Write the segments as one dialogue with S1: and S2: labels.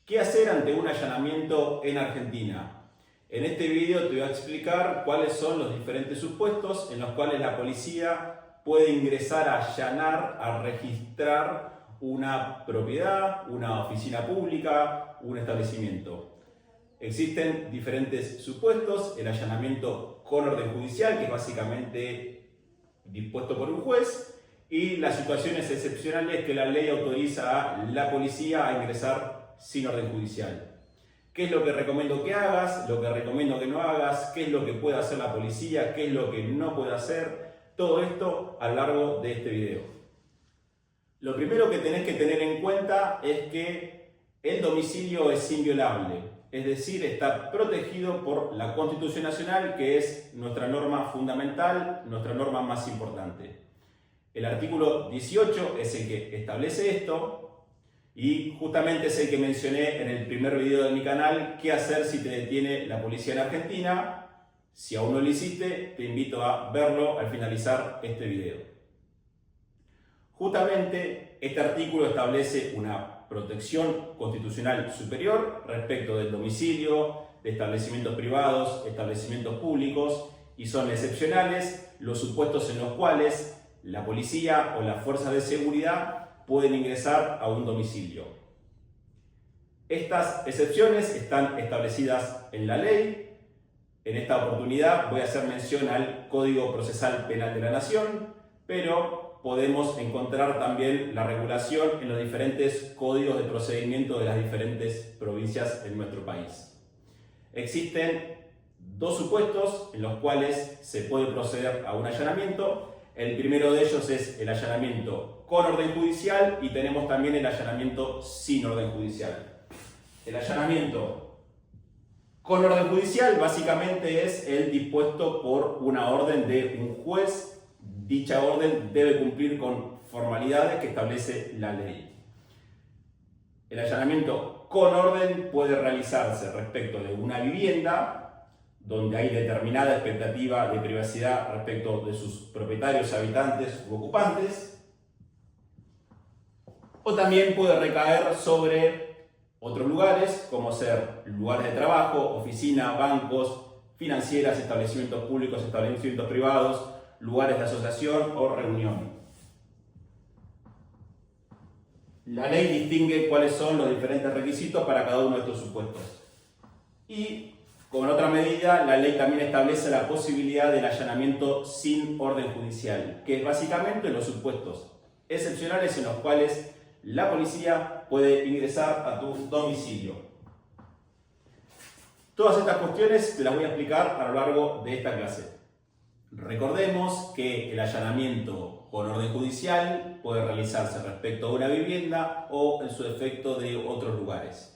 S1: ¿Qué hacer ante un allanamiento en Argentina? En este video te voy a explicar cuáles son los diferentes supuestos en los cuales la policía puede ingresar a allanar, a registrar una propiedad, una oficina pública, un establecimiento. Existen diferentes supuestos: el allanamiento con orden judicial, que es básicamente dispuesto por un juez, y las situaciones excepcionales que la ley autoriza a la policía a ingresar sin orden judicial. ¿Qué es lo que recomiendo que hagas? Lo que recomiendo que no hagas. ¿Qué es lo que puede hacer la policía? ¿Qué es lo que no puede hacer? Todo esto a lo largo de este video. Lo primero que tenés que tener en cuenta es que el domicilio es inviolable, es decir, está protegido por la Constitución Nacional, que es nuestra norma fundamental, nuestra norma más importante. El artículo 18 es el que establece esto. Y justamente es el que mencioné en el primer video de mi canal: qué hacer si te detiene la policía en Argentina. Si aún no lo hiciste, te invito a verlo al finalizar este video. Justamente este artículo establece una protección constitucional superior respecto del domicilio, de establecimientos privados, establecimientos públicos, y son excepcionales los supuestos en los cuales la policía o las fuerzas de seguridad pueden ingresar a un domicilio. Estas excepciones están establecidas en la ley. En esta oportunidad voy a hacer mención al Código Procesal Penal de la Nación, pero podemos encontrar también la regulación en los diferentes códigos de procedimiento de las diferentes provincias en nuestro país. Existen dos supuestos en los cuales se puede proceder a un allanamiento. El primero de ellos es el allanamiento con orden judicial, y tenemos también el allanamiento sin orden judicial. El allanamiento con orden judicial básicamente es el dispuesto por una orden de un juez. Dicha orden debe cumplir con formalidades que establece la ley. El allanamiento con orden puede realizarse respecto de una vivienda donde hay determinada expectativa de privacidad respecto de sus propietarios, habitantes u ocupantes, o también puede recaer sobre otros lugares, como ser lugares de trabajo, oficinas, bancos, financieras, establecimientos públicos, establecimientos privados, lugares de asociación o reunión. La ley distingue cuáles son los diferentes requisitos para cada uno de estos supuestos. Y, con otra medida, la ley también establece la posibilidad del allanamiento sin orden judicial, que es básicamente los supuestos excepcionales en los cuales la policía puede ingresar a tu domicilio. Todas estas cuestiones te las voy a explicar a lo largo de esta clase. Recordemos que el allanamiento con orden judicial puede realizarse respecto a una vivienda o, en su defecto, de otros lugares.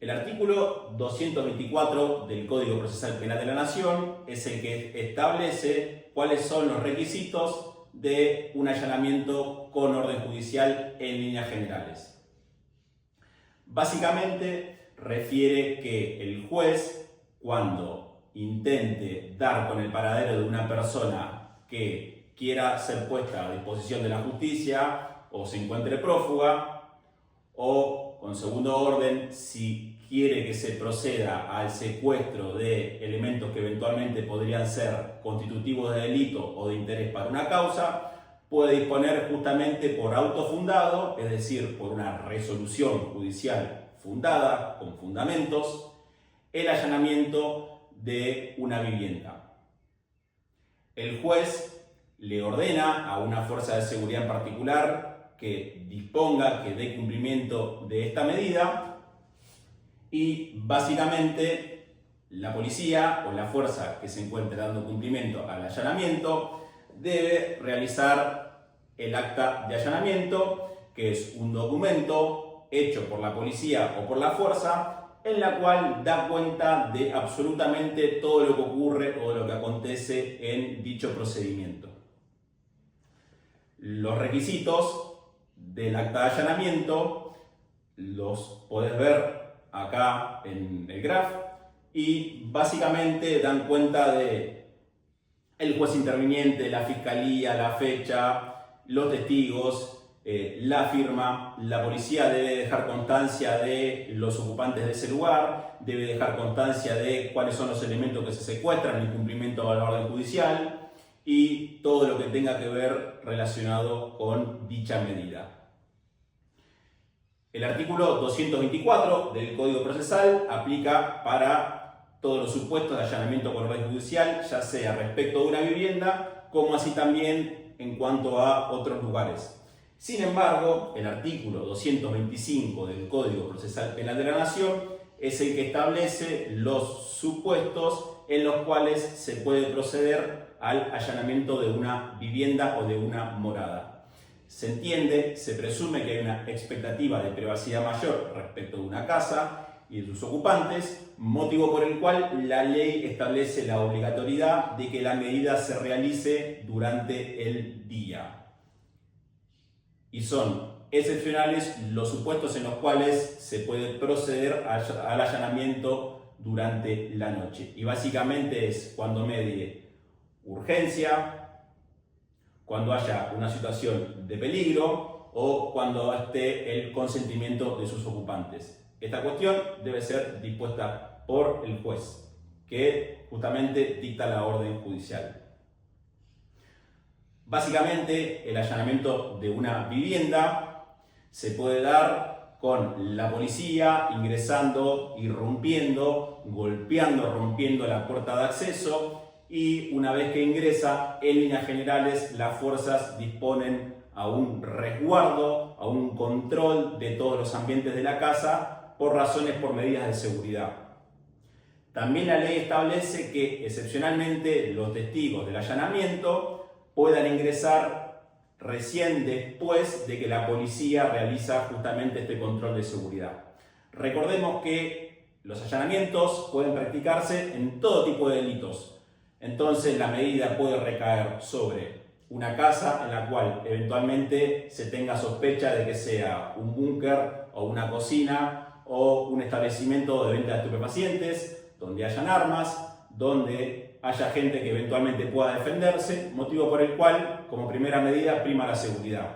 S1: El artículo 224 del Código Procesal Penal de la Nación es el que establece cuáles son los requisitos de un allanamiento con orden judicial en líneas generales. Básicamente refiere que el juez, cuando intente dar con el paradero de una persona que quiera ser puesta a disposición de la justicia, o se encuentre prófuga, o, con segundo orden, si quiere que se proceda al secuestro de elementos que eventualmente podrían ser constitutivos de delito o de interés para una causa, puede disponer justamente por auto fundado, es decir, por una resolución judicial fundada, con fundamentos, el allanamiento de una vivienda. El juez le ordena a una fuerza de seguridad en particular que disponga, que dé cumplimiento de esta medida, y básicamente la policía o la fuerza que se encuentre dando cumplimiento al allanamiento debe realizar el acta de allanamiento, que es un documento hecho por la policía o por la fuerza, en la cual da cuenta de absolutamente todo lo que ocurre o lo que acontece en dicho procedimiento. Los requisitos del acta de allanamiento los podés ver acá en el graph, y básicamente dan cuenta de el juez interviniente, la fiscalía, la fecha, los testigos, la firma. La policía debe dejar constancia de los ocupantes de ese lugar, debe dejar constancia de cuáles son los elementos que se secuestran en cumplimiento a la orden judicial y todo lo que tenga que ver relacionado con dicha medida. El artículo 224 del Código Procesal aplica para todos los supuestos de allanamiento por orden judicial, ya sea respecto de una vivienda, como así también en cuanto a otros lugares. Sin embargo, el artículo 225 del Código Procesal Penal de la Nación es el que establece los supuestos en los cuales se puede proceder al allanamiento de una vivienda o de una morada. Se entiende, se presume que hay una expectativa de privacidad mayor respecto de una casa y de sus ocupantes, motivo por el cual la ley establece la obligatoriedad de que la medida se realice durante el día. Y son excepcionales los supuestos en los cuales se puede proceder al allanamiento durante la noche. Y básicamente es cuando medie urgencia, cuando haya una situación de peligro o cuando esté el consentimiento de sus ocupantes. Esta cuestión debe ser dispuesta por el juez, que justamente dicta la orden judicial. Básicamente, el allanamiento de una vivienda se puede dar con la policía ingresando, irrumpiendo, golpeando, rompiendo la puerta de acceso, y una vez que ingresa, en líneas generales, las fuerzas disponen a un resguardo, a un control de todos los ambientes de la casa por medidas de seguridad. También la ley establece que excepcionalmente los testigos del allanamiento puedan ingresar recién después de que la policía realiza justamente este control de seguridad. Recordemos que los allanamientos pueden practicarse en todo tipo de delitos. Entonces la medida puede recaer sobre una casa en la cual eventualmente se tenga sospecha de que sea un búnker o una cocina o un establecimiento de venta de estupefacientes, donde hayan armas, donde haya gente que eventualmente pueda defenderse, motivo por el cual, como primera medida, prima la seguridad.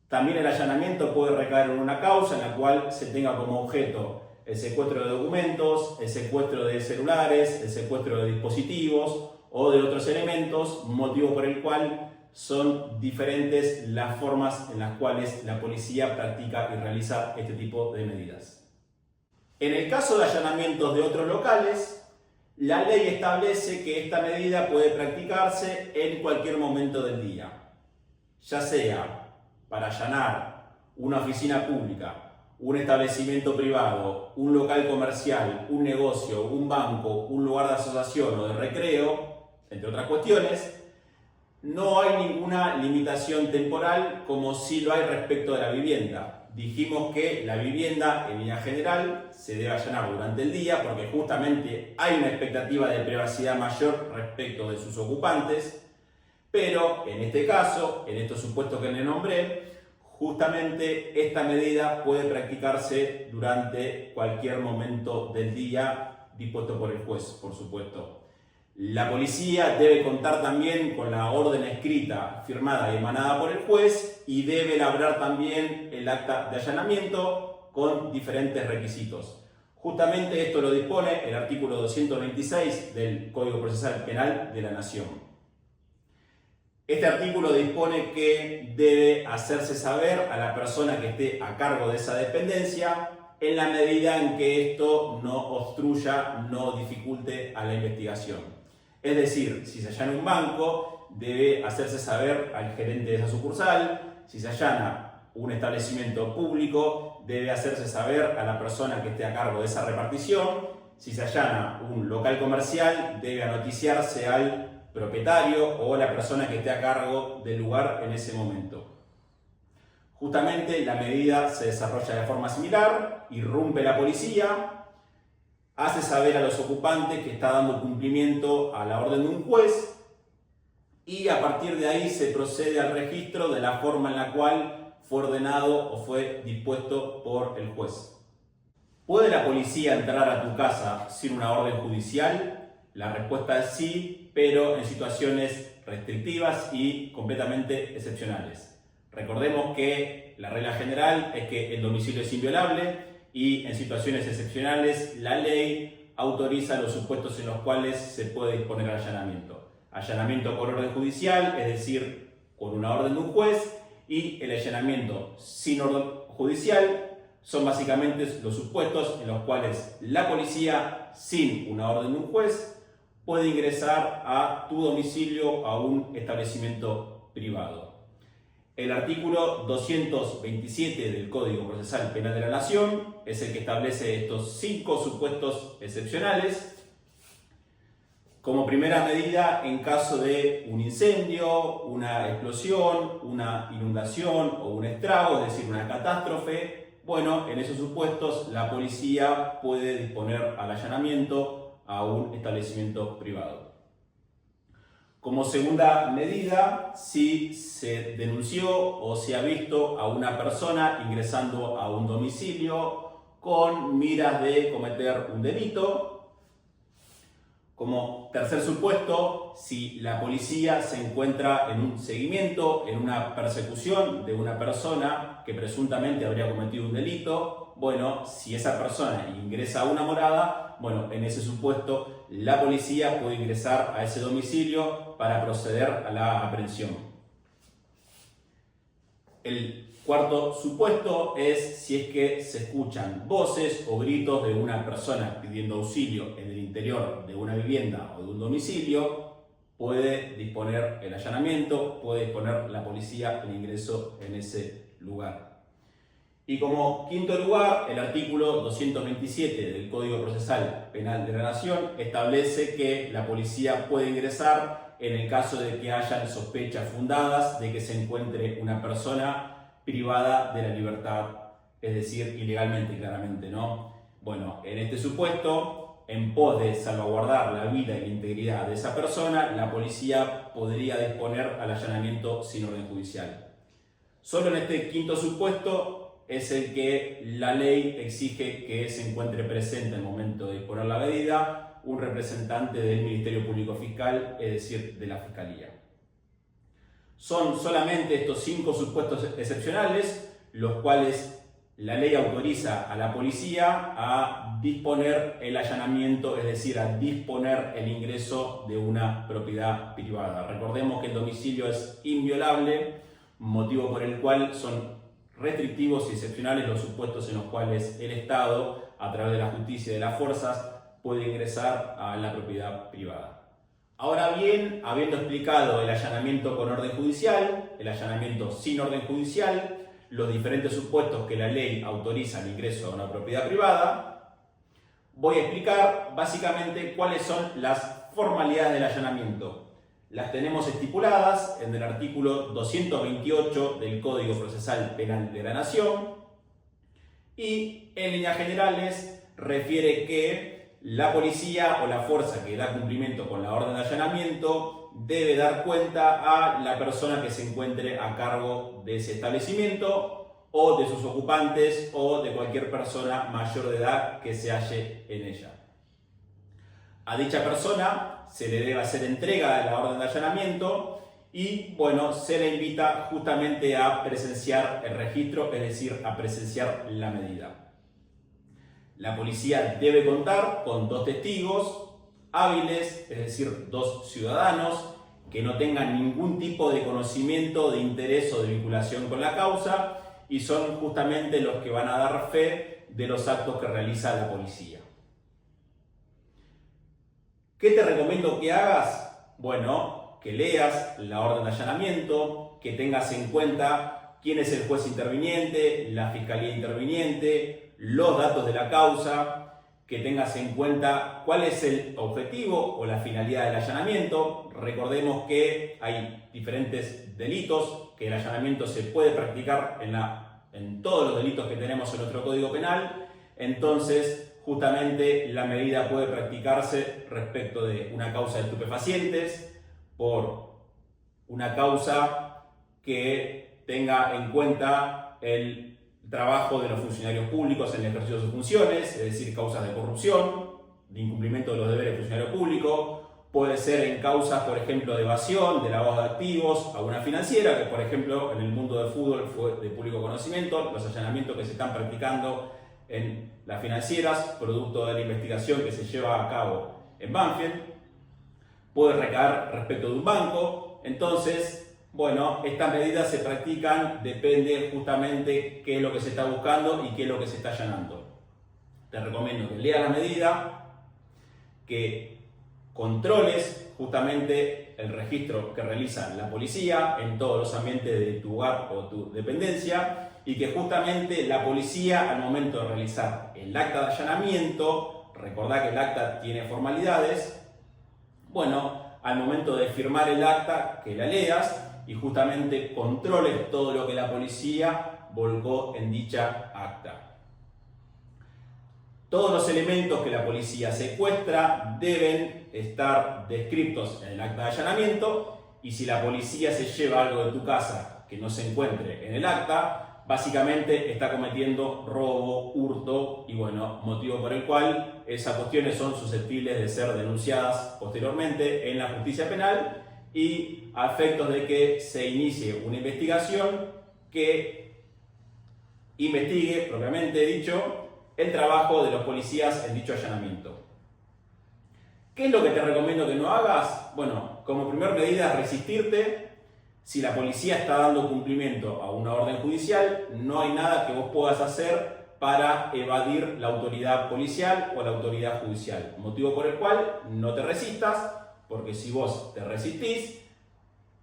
S1: También el allanamiento puede recaer en una causa en la cual se tenga como objeto el secuestro de documentos, el secuestro de celulares, el secuestro de dispositivos o de otros elementos, motivo por el cual son diferentes las formas en las cuales la policía practica y realiza este tipo de medidas. En el caso de allanamientos de otros locales, la ley establece que esta medida puede practicarse en cualquier momento del día, ya sea para allanar una oficina pública, un establecimiento privado, un local comercial, un negocio, un banco, un lugar de asociación o de recreo, entre otras cuestiones. No hay ninguna limitación temporal como sí lo hay respecto de la vivienda. Dijimos que la vivienda, en línea general, se debe allanar durante el día porque justamente hay una expectativa de privacidad mayor respecto de sus ocupantes, pero en este caso, en estos supuestos que le nombré, justamente esta medida puede practicarse durante cualquier momento del día, dispuesto por el juez, por supuesto. La policía debe contar también con la orden escrita, firmada y emanada por el juez, y debe elaborar también el acta de allanamiento con diferentes requisitos. Justamente esto lo dispone el artículo 226 del Código Procesal Penal de la Nación. Este artículo dispone que debe hacerse saber a la persona que esté a cargo de esa dependencia en la medida en que esto no obstruya, no dificulte a la investigación. Es decir, si se allana un banco, debe hacerse saber al gerente de esa sucursal. Si se allana un establecimiento público, debe hacerse saber a la persona que esté a cargo de esa repartición. Si se allana un local comercial, debe noticiarse al propietario o la persona que esté a cargo del lugar en ese momento. Justamente la medida se desarrolla de forma similar, irrumpe la policía, hace saber a los ocupantes que está dando cumplimiento a la orden de un juez y a partir de ahí se procede al registro de la forma en la cual fue ordenado o fue dispuesto por el juez. ¿Puede la policía entrar a tu casa sin una orden judicial? La respuesta es sí, pero en situaciones restrictivas y completamente excepcionales. Recordemos que la regla general es que el domicilio es inviolable y en situaciones excepcionales la ley autoriza los supuestos en los cuales se puede disponer allanamiento. Allanamiento por orden judicial, es decir, con una orden de un juez, y el allanamiento sin orden judicial son básicamente los supuestos en los cuales la policía, sin una orden de un juez, puede ingresar a tu domicilio a un establecimiento privado. El artículo 227 del Código Procesal Penal de la Nación es el que establece estos 5 supuestos excepcionales. Como primera medida, en caso de un incendio, una explosión, una inundación o un estrago, es decir, una catástrofe, bueno, en esos supuestos la policía puede disponer al allanamiento a un establecimiento privado. Como segunda medida, si se denunció o se ha visto a una persona ingresando a un domicilio con miras de cometer un delito. Como tercer supuesto, si la policía se encuentra en un seguimiento, en una persecución de una persona que presuntamente habría cometido un delito, bueno, si esa persona ingresa a una morada, bueno, en ese supuesto la policía puede ingresar a ese domicilio para proceder a la aprehensión. El cuarto supuesto es si es que se escuchan voces o gritos de una persona pidiendo auxilio en el interior de una vivienda o de un domicilio, puede disponer el allanamiento, puede disponer la policía el ingreso en ese lugar. Y como quinto lugar, el artículo 227 del Código Procesal Penal de la Nación establece que la policía puede ingresar en el caso de que hayan sospechas fundadas de que se encuentre una persona privada de la libertad, es decir, ilegalmente, claramente, ¿no? Bueno, en este supuesto, en pos de salvaguardar la vida y la integridad de esa persona, la policía podría disponer al allanamiento sin orden judicial. Solo en este quinto supuesto es el que la ley exige que se encuentre presente al momento de disponer la medida un representante del Ministerio Público Fiscal, es decir, de la Fiscalía. Son solamente estos 5 supuestos excepcionales los cuales la ley autoriza a la policía a disponer el allanamiento, es decir, a disponer el ingreso de una propiedad privada. Recordemos que el domicilio es inviolable, motivo por el cual son restrictivos y excepcionales los supuestos en los cuales el Estado, a través de la justicia y de las fuerzas, puede ingresar a la propiedad privada. Ahora bien, habiendo explicado el allanamiento con orden judicial, el allanamiento sin orden judicial, los diferentes supuestos que la ley autoriza el ingreso a una propiedad privada, voy a explicar básicamente cuáles son las formalidades del allanamiento. Las tenemos estipuladas en el artículo 228 del Código Procesal Penal de la Nación y en líneas generales refiere que la policía o la fuerza que da cumplimiento con la orden de allanamiento debe dar cuenta a la persona que se encuentre a cargo de ese establecimiento o de sus ocupantes o de cualquier persona mayor de edad que se halle en ella. A dicha persona se le debe hacer entrega de la orden de allanamiento y, bueno, se le invita justamente a presenciar el registro, es decir, a presenciar la medida. La policía debe contar con 2 testigos hábiles, es decir, 2 ciudadanos que no tengan ningún tipo de conocimiento, de interés o de vinculación con la causa y son justamente los que van a dar fe de los actos que realiza la policía. ¿Qué te recomiendo que hagas? Bueno, que leas la orden de allanamiento, que tengas en cuenta quién es el juez interviniente, la fiscalía interviniente, los datos de la causa, que tengas en cuenta cuál es el objetivo o la finalidad del allanamiento. Recordemos que hay diferentes delitos, que el allanamiento se puede practicar en todos los delitos que tenemos en nuestro Código Penal, entonces justamente la medida puede practicarse respecto de una causa de estupefacientes, por una causa que tenga en cuenta el trabajo de los funcionarios públicos en el ejercicio de sus funciones, es decir, causas de corrupción, de incumplimiento de los deberes del funcionario público, puede ser en causas, por ejemplo, de evasión, de lavado de activos, a una financiera, que por ejemplo en el mundo del fútbol fue de público conocimiento, los allanamientos que se están practicando en las financieras, producto de la investigación que se lleva a cabo en Banfield, puede recaer respecto de un banco. Entonces, bueno, estas medidas se practican, depende justamente qué es lo que se está buscando y qué es lo que se está allanando. Te recomiendo que leas la medida, que controles justamente el registro que realiza la policía en todos los ambientes de tu hogar o tu dependencia, y que justamente la policía, al momento de realizar el acta de allanamiento, recordá que el acta tiene formalidades, bueno, al momento de firmar el acta, que la leas y justamente controles todo lo que la policía volcó en dicha acta. Todos los elementos que la policía secuestra deben estar descritos en el acta de allanamiento, y si la policía se lleva algo de tu casa que no se encuentre en el acta, básicamente está cometiendo robo, hurto, y bueno, motivo por el cual esas cuestiones son susceptibles de ser denunciadas posteriormente en la justicia penal y a efectos de que se inicie una investigación que investigue, propiamente dicho, el trabajo de los policías en dicho allanamiento. ¿Qué es lo que te recomiendo que no hagas? Bueno, como primera medida, resistirte. Si la policía está dando cumplimiento a una orden judicial, no hay nada que vos puedas hacer para evadir la autoridad policial o la autoridad judicial. Motivo por el cual no te resistas, porque si vos te resistís,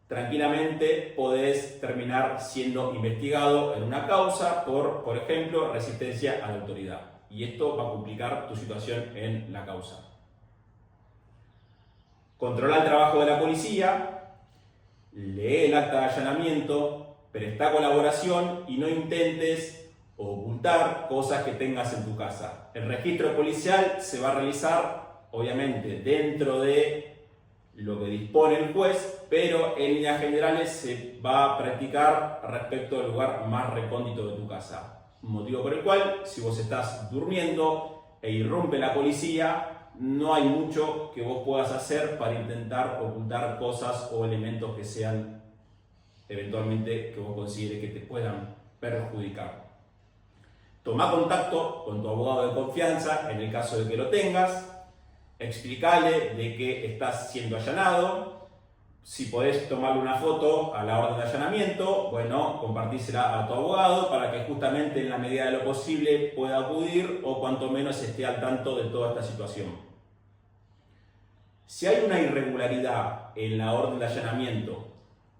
S1: tranquilamente podés terminar siendo investigado en una causa por ejemplo, resistencia a la autoridad. Y esto va a complicar tu situación en la causa. Controla el trabajo de la policía, lee el acta de allanamiento, presta colaboración y no intentes ocultar cosas que tengas en tu casa. El registro policial se va a realizar, obviamente, dentro de lo que dispone el juez, pero en líneas generales se va a practicar respecto al lugar más recóndito de tu casa. Motivo por el cual, si vos estás durmiendo e irrumpe la policía, no hay mucho que vos puedas hacer para intentar ocultar cosas o elementos que sean eventualmente que vos consideres que te puedan perjudicar. Toma contacto con tu abogado de confianza en el caso de que lo tengas. Explicale de que estás siendo allanado. Si podés tomarle una foto a la orden de allanamiento, bueno, compartísela a tu abogado para que justamente en la medida de lo posible pueda acudir o cuanto menos esté al tanto de toda esta situación. Si hay una irregularidad en la orden de allanamiento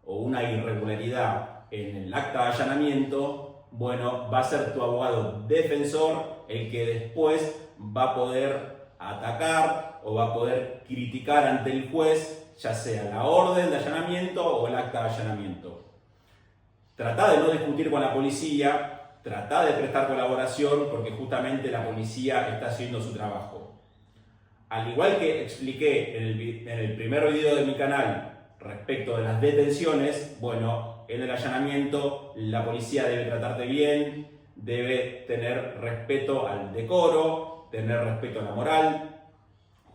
S1: o una irregularidad en el acta de allanamiento, bueno, va a ser tu abogado defensor el que después va a poder atacar o va a poder criticar ante el juez ya sea la orden de allanamiento o el acta de allanamiento. Trata de no discutir con la policía, trata de prestar colaboración porque justamente la policía está haciendo su trabajo. Al igual que expliqué en el primer video de mi canal respecto de las detenciones, bueno, en el allanamiento la policía debe tratarte bien, debe tener respeto al decoro, tener respeto a la moral,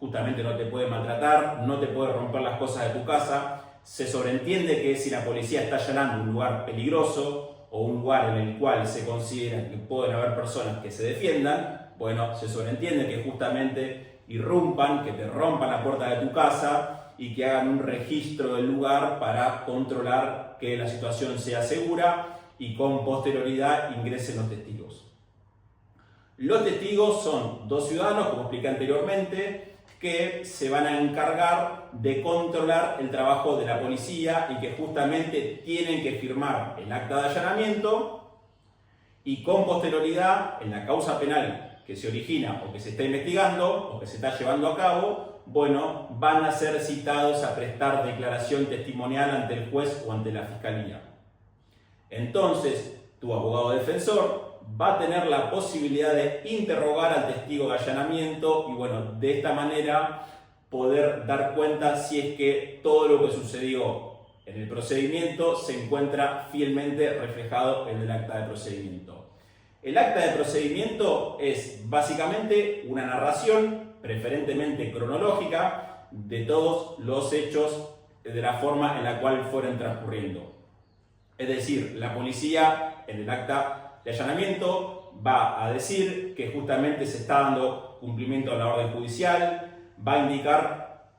S1: justamente no te puede maltratar, no te puede romper las cosas de tu casa. Se sobreentiende que si la policía está allanando un lugar peligroso o un lugar en el cual se considera que pueden haber personas que se defiendan, bueno, se sobreentiende que justamente irrumpan, que te rompan la puerta de tu casa y que hagan un registro del lugar para controlar que la situación sea segura y con posterioridad ingresen los testigos. Los testigos son dos ciudadanos, como expliqué anteriormente, que se van a encargar de controlar el trabajo de la policía y que justamente tienen que firmar el acta de allanamiento y con posterioridad en la causa penal que se origina o que se está investigando o que se está llevando a cabo, bueno, van a ser citados a prestar declaración testimonial ante el juez o ante la fiscalía. Entonces, tu abogado defensor va a tener la posibilidad de interrogar al testigo de allanamiento y bueno, de esta manera poder dar cuenta si es que todo lo que sucedió en el procedimiento se encuentra fielmente reflejado en el acta de procedimiento. El acta de procedimiento es básicamente una narración, preferentemente cronológica, de todos los hechos de la forma en la cual fueron transcurriendo. Es decir, la policía en el acta de allanamiento va a decir que justamente se está dando cumplimiento a la orden judicial, va a indicar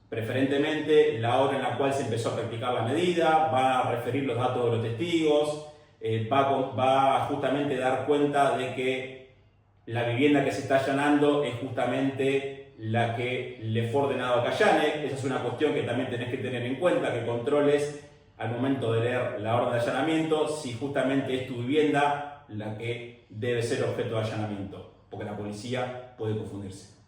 S1: preferentemente la hora en la cual se empezó a practicar la medida, va a referir los datos de los testigos, va a justamente dar cuenta de que la vivienda que se está allanando es justamente la que le fue ordenado que allane. Esa es una cuestión que también tenés que tener en cuenta, que controles al momento de leer la orden de allanamiento si justamente es tu vivienda la que debe ser objeto de allanamiento, porque la policía puede confundirse.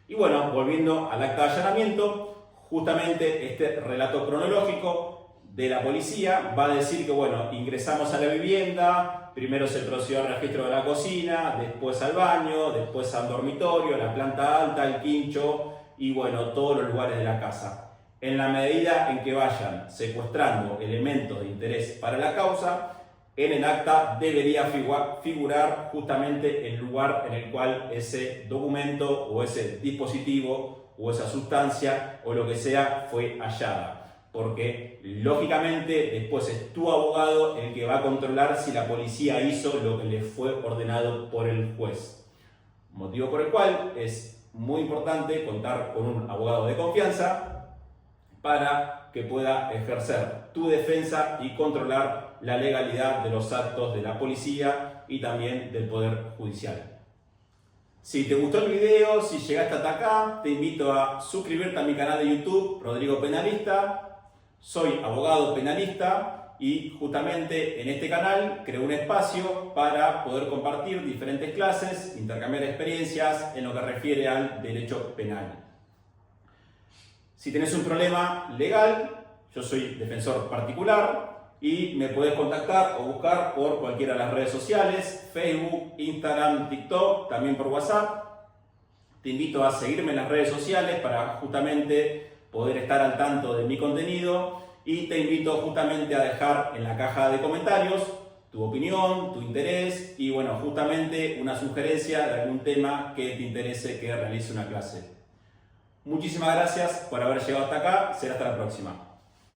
S1: Y bueno, volviendo al acta de allanamiento, justamente este relato cronológico de la policía va a decir que, bueno, ingresamos a la vivienda, primero se procedió al registro de la cocina, después al baño, después al dormitorio, la planta alta, el quincho y, bueno, todos los lugares de la casa. En la medida en que vayan secuestrando elementos de interés para la causa, en el acta debería figurar justamente el lugar en el cual ese documento o ese dispositivo o esa sustancia o lo que sea fue hallada. Porque lógicamente después es tu abogado el que va a controlar si la policía hizo lo que le fue ordenado por el juez. Motivo por el cual es muy importante contar con un abogado de confianza para que pueda ejercer tu defensa y controlar la legalidad de los actos de la policía y también del Poder Judicial. Si te gustó el video, si llegaste hasta acá, te invito a suscribirte a mi canal de YouTube, Rodrigo Penalista. Soy abogado penalista y justamente en este canal creo un espacio para poder compartir diferentes clases, intercambiar experiencias en lo que refiere al derecho penal. Si tenés un problema legal, yo soy defensor particular y me puedes contactar o buscar por cualquiera de las redes sociales, Facebook, Instagram, TikTok, también por WhatsApp. Te invito a seguirme en las redes sociales para justamente poder estar al tanto de mi contenido y te invito justamente a dejar en la caja de comentarios tu opinión, tu interés y bueno, justamente una sugerencia de algún tema que te interese que realice una clase. Muchísimas gracias por haber llegado hasta acá, será hasta la próxima.